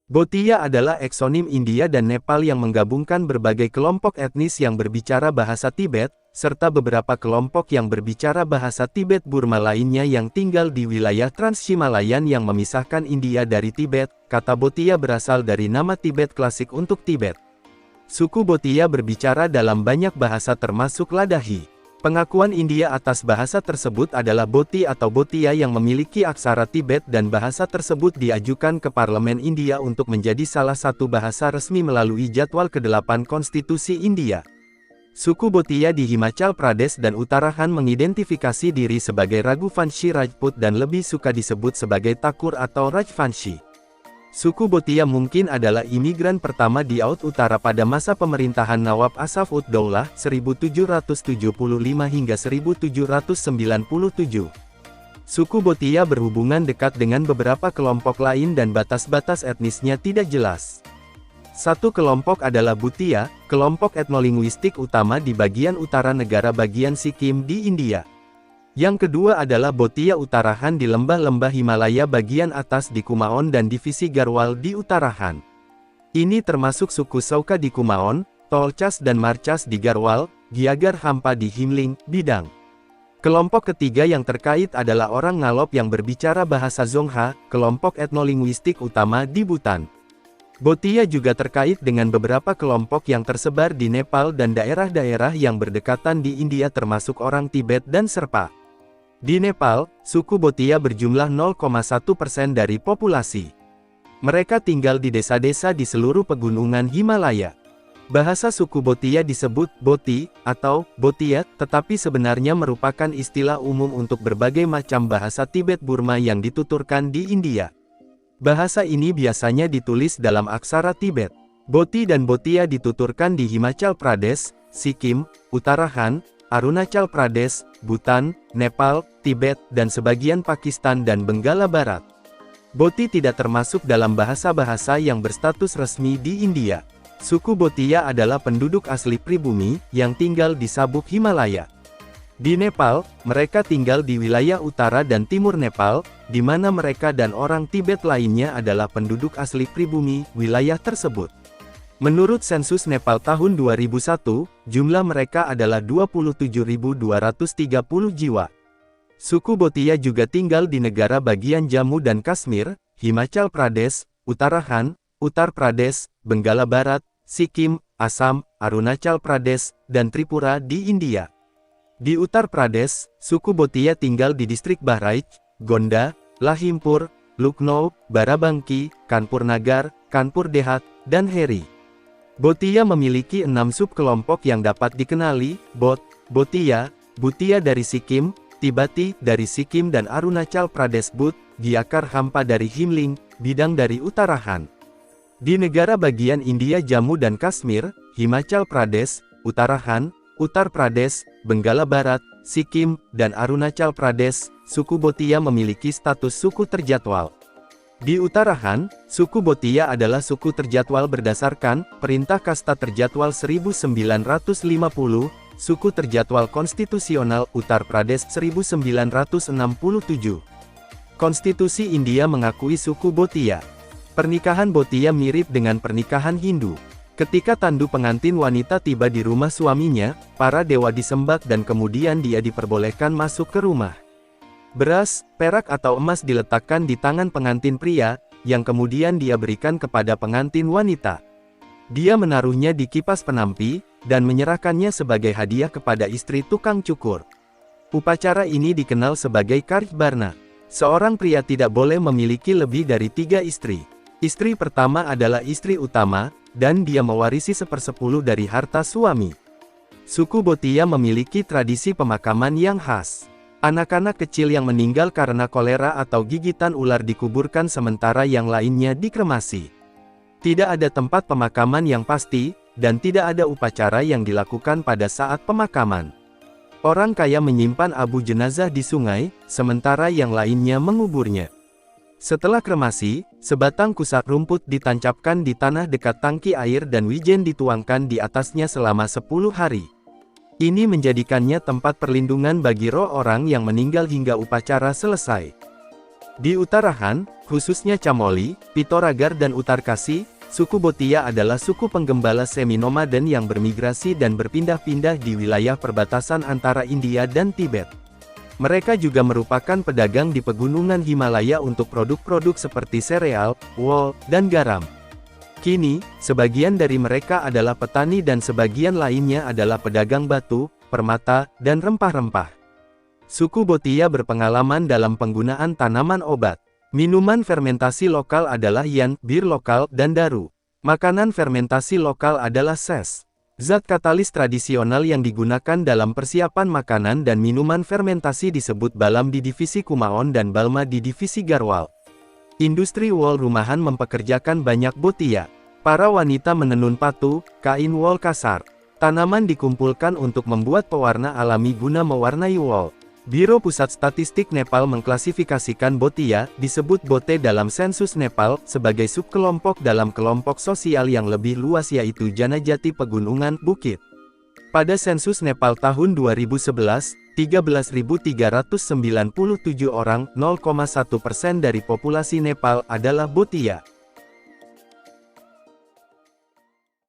Bhotia adalah eksonim India dan Nepal yang menggabungkan berbagai kelompok etnis yang berbicara bahasa Tibet, serta beberapa kelompok yang berbicara bahasa Tibet-Burma lainnya yang tinggal di wilayah Trans-Himalayan yang memisahkan India dari Tibet. Kata Bhotia berasal dari nama Tibet klasik untuk Tibet. Suku Bhotia berbicara dalam banyak bahasa termasuk Ladakhi. Pengakuan India atas bahasa tersebut adalah Bhoti atau Bhotia yang memiliki aksara Tibet dan bahasa tersebut diajukan ke Parlemen India untuk menjadi salah satu bahasa resmi melalui jadwal ke-8 Konstitusi India. Suku Bhotia di Himachal Pradesh dan Uttarakhand mengidentifikasi diri sebagai Raghuvanshi Rajput dan lebih suka disebut sebagai Thakur atau Rajvanshi. Suku Bhotia mungkin adalah imigran pertama di Oud Utara pada masa pemerintahan Nawab Asaf ud Daulah 1775 hingga 1797. Suku Bhotia berhubungan dekat dengan beberapa kelompok lain dan batas-batas etnisnya tidak jelas. Satu kelompok adalah Bhutia, kelompok etnolinguistik utama di bagian utara negara bagian Sikkim di India. Yang kedua adalah Bhotia Uttarakhand di lembah-lembah Himalaya bagian atas di Kumaon dan divisi Garhwal di Uttarakhand. Ini termasuk suku Sauka di Kumaon, Tolchas dan Marchas di Garhwal, Giagar Hampa di Himling, Bidang. Kelompok ketiga yang terkait adalah orang Ngalop yang berbicara bahasa Zongha, kelompok etnolinguistik utama di Bhutan. Bhotia juga terkait dengan beberapa kelompok yang tersebar di Nepal dan daerah-daerah yang berdekatan di India termasuk orang Tibet dan Sherpa. Di Nepal, suku Bhotia berjumlah 0,1% dari populasi. Mereka tinggal di desa-desa di seluruh pegunungan Himalaya. Bahasa suku Bhotia disebut Bhoti atau Bhotia, tetapi sebenarnya merupakan istilah umum untuk berbagai macam bahasa Tibet-Burma yang dituturkan di India. Bahasa ini biasanya ditulis dalam aksara Tibet. Bhoti dan Bhotia dituturkan di Himachal Pradesh, Sikkim, Uttarakhand, Arunachal Pradesh, Bhutan, Nepal, Tibet, dan sebagian Pakistan dan Benggala Barat. Bhoti tidak termasuk dalam bahasa-bahasa yang berstatus resmi di India. Suku Bhotia adalah penduduk asli pribumi, yang tinggal di sabuk Himalaya. Di Nepal, mereka tinggal di wilayah utara dan timur Nepal, di mana mereka dan orang Tibet lainnya adalah penduduk asli pribumi, wilayah tersebut. Menurut sensus Nepal tahun 2001, jumlah mereka adalah 27.230 jiwa. Suku Bhotia juga tinggal di negara bagian Jammu dan Kashmir, Himachal Pradesh, Uttarakhand, Uttar Pradesh, Benggala Barat, Sikkim, Assam, Arunachal Pradesh, dan Tripura di India. Di Uttar Pradesh, suku Bhotia tinggal di distrik Bahraich, Gonda, Lakhimpur, Lucknow, Barabanki, Kanpur Nagar, Kanpur Dehat, dan Heri. Bhotia memiliki 6 subkelompok yang dapat dikenali: Bhotia, Bhutia dari Sikkim, Tibati dari Sikkim dan Arunachal Pradesh Bhut, Giacar Hampa dari Himling, Bidang dari Uttarakhand. Di negara bagian India Jammu dan Kashmir, Himachal Pradesh, Uttarakhand, Uttar Pradesh, Benggala Barat, Sikkim, dan Arunachal Pradesh, suku Bhotia memiliki status suku terjadwal. Di Uttarakhand, suku Bhotia adalah suku terjadwal berdasarkan Perintah Kasta Terjadwal 1950, suku terjadwal konstitusional Uttar Pradesh 1967. Konstitusi India mengakui suku Bhotia. Pernikahan Bhotia mirip dengan pernikahan Hindu. Ketika tandu pengantin wanita tiba di rumah suaminya, para dewa disembah dan kemudian dia diperbolehkan masuk ke rumah. Beras, perak atau emas diletakkan di tangan pengantin pria, yang kemudian dia berikan kepada pengantin wanita. Dia menaruhnya di kipas penampi, dan menyerahkannya sebagai hadiah kepada istri tukang cukur. Upacara ini dikenal sebagai Karj Barna. Seorang pria tidak boleh memiliki lebih dari 3 istri. Istri pertama adalah istri utama, dan dia mewarisi 1/10 dari harta suami. Suku Bhotia memiliki tradisi pemakaman yang khas. Anak-anak kecil yang meninggal karena kolera atau gigitan ular dikuburkan sementara yang lainnya dikremasi. Tidak ada tempat pemakaman yang pasti, dan tidak ada upacara yang dilakukan pada saat pemakaman. Orang kaya menyimpan abu jenazah di sungai, sementara yang lainnya menguburnya. Setelah kremasi, sebatang kusak rumput ditancapkan di tanah dekat tangki air dan wijen dituangkan di atasnya selama 10 hari. Ini menjadikannya tempat perlindungan bagi roh orang yang meninggal hingga upacara selesai. Di Uttarakhand, khususnya Chamoli, Pithoragarh dan Uttarkashi, suku Bhotia adalah suku penggembala semi-nomaden yang bermigrasi dan berpindah-pindah di wilayah perbatasan antara India dan Tibet. Mereka juga merupakan pedagang di pegunungan Himalaya untuk produk-produk seperti sereal, wool, dan garam. Kini, sebagian dari mereka adalah petani dan sebagian lainnya adalah pedagang batu, permata, dan rempah-rempah. Suku Bhotia berpengalaman dalam penggunaan tanaman obat. Minuman fermentasi lokal adalah yan, bir lokal, dan daru. Makanan fermentasi lokal adalah ses. Zat katalis tradisional yang digunakan dalam persiapan makanan dan minuman fermentasi disebut balam di divisi Kumaon dan balma di divisi Garhwal. Industri wol rumahan mempekerjakan banyak Bhotia. Para wanita menenun patu, kain wol kasar. Tanaman dikumpulkan untuk membuat pewarna alami guna mewarnai wol. Biro Pusat Statistik Nepal mengklasifikasikan Bhotia, disebut Bote dalam sensus Nepal, sebagai subkelompok dalam kelompok sosial yang lebih luas yaitu Janajati Pegunungan Bukit. Pada sensus Nepal tahun 2011, 13.397 orang, 0,1% dari populasi Nepal adalah Bhotia.